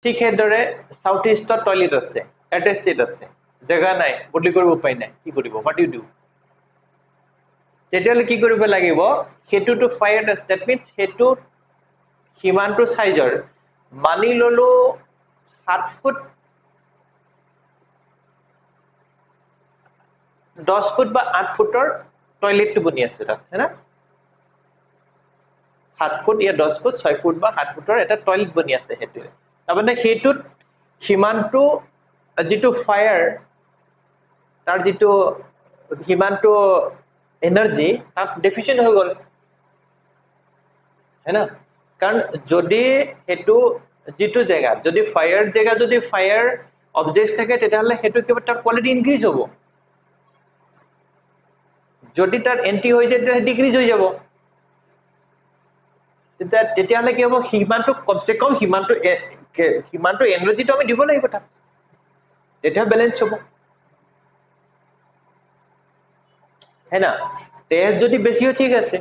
ঠিক সেইদৰে south ইষ্টত toilet আছে, এটেচটেড আছে, জেগা নাই, বদলি কৰিব উপায় নাই, কি কৰিব? What you do? তেতিয়াহ'লে কি কৰিব লাগিব? সেইটোতো ফায়াৰ আছে, ডেট মিনছ সেইটো সিমানটো চাইজৰ, মানি ললো 7 ফুট 10 ফুট বা 8 ফুটৰ টয়লেটটো বনি আছে তাত, হয় না? 7 ফুট ইয়া 10 ফুট 6 ফুট বা 7 ফুটৰ এটা টয়লেট বনি আছে সেইটোৱে। তাৰমানে সেইটোত সিমানটো যিটো ফায়াৰ তাৰ যিটো সিমানটো এনাৰ্জি তাত ডেফিচিয়েন্ট হৈ গ'ল, হয় না? কাৰণ যদি সেইটো যিটো জেগা যদি ফায়াৰ অবজেক্ট থাকে তেতিয়াহ'লে সেইটো কিবা তাৰ কোৱালিটি ইনক্ৰিজ হ'ব, যদি তাৰ এন্টি হৈ যায় তেতিয়া ডিক্ৰিজ হৈ যাব। তেতিয়াহ'লে কি হ'ব? সিমানটো কমচে কম সিমানটো এনাৰ্জিটো আমি দিব লাগিব তাত, তেতিয়া বেলেঞ্চ হ'ব, হয় না? তেজ যদি বেছি হয় ঠিক আছে,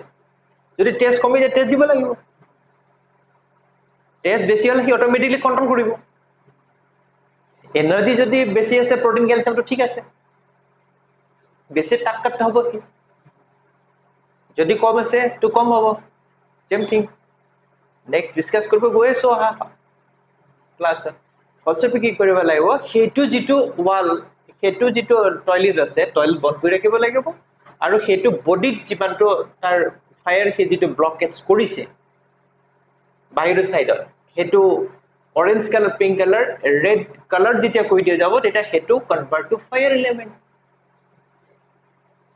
যদি তেজ কমি যায় তেজ দিব লাগিব, তেজ বেছি হ'লে সি অট'মেটিকলি কণ্ট্ৰল কৰিব। এনাৰ্জি যদি বেছি আছে, প্ৰটিন কেলচিয়ামটো ঠিক আছে, বেছি তাকাত হ'ব কি, যদি কম আছে তো কম হ'ব, চেম থিং। নেক্সট ডিসকাস কৰিব গৈ আছো অহা ক্লাছত। কনচেপ্ট কি কৰিব লাগিব? সেইটো যিটো ৱাল, সেইটো যিটো টয়লেট আছে, টয়লেট বন্ধ কৰি ৰাখিব লাগিব, আৰু সেইটো বডিত যিমানটো তাৰ ফায়াৰ সি যিটো ব্লকেজ কৰিছে বাহিৰৰ সাইডত, সেইটো orange colour, pink colour, red colour যেতিয়া কৰি দিয়া যাব তেতিয়া সেইটো কনভাৰ্ট টু ফায়াৰ এলিমেন্ট,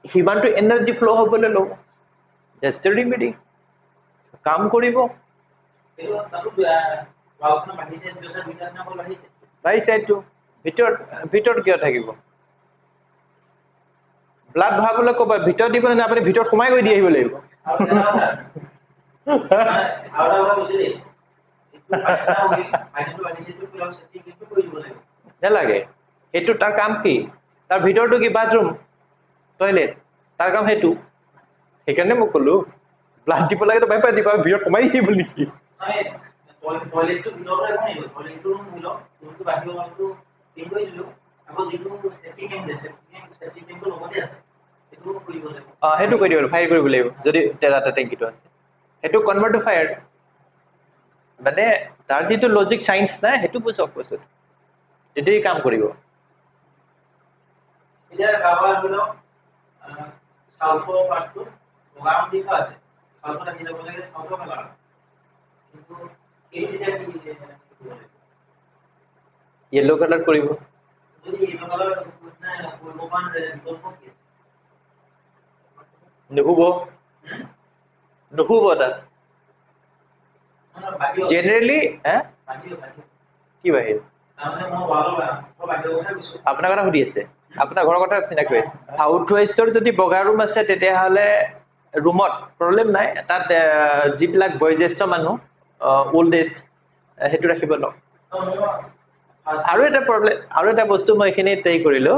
সিমানটো এনাৰ্জি ফ্লো হ'বলৈ ল'ব। জাষ্ট এ ৰেমেডি, কাম কৰিব। বাঢ়িছে এইটো ভিতৰত কিয় থাকিব? ব্লাড ভৰাবলৈ ক'ব ভিতৰত দিব নে আপুনি ভিতৰত সোমাই গৈ দি আহিব লাগিব? নালাগে, সেইটো তাৰ কাম কি? তাৰ ভিতৰটো কি বাথৰুম টয়লেট, তাৰ কাম সেইটো। সেইকাৰণে মই ক'লো ব্লাড দিব লাগে ভয় পাই দিব, ভিতৰত সোমাই দিব নেকি? সেইটো কৰি দিব, ফায়াৰ কৰিব লাগিব যদি তাতে টেংকিটো আছে, সেইটো কনভাৰ্ট টু ফায়াৰ। মানে তাৰ যিটো লজিক চাইন্স নাই সেইটো বুজক, কৈছো তেতিয়াই কাম কৰিব। येलो কালাৰ কৰিব, নুশুব তাত জেনেৰেলি। কি বাহিৰ? আপোনাৰ কথা সুধি আছে, আপোনাৰ ঘৰৰ কথা চিনাকি হৈছে। সাউথ ৱেষ্টৰ যদি বগা ৰুম আছে তেতিয়াহ'লে ৰুমত প্ৰব্লেম নাই, তাত যিবিলাক বয়োজ্যেষ্ঠ মানুহ ওল্ড এজ সেইটো ৰাখিব লওক। আৰু এটা প্ৰব্লেম, আৰু এটা বস্তু মই এইখিনি তৈয়াৰ কৰিলো,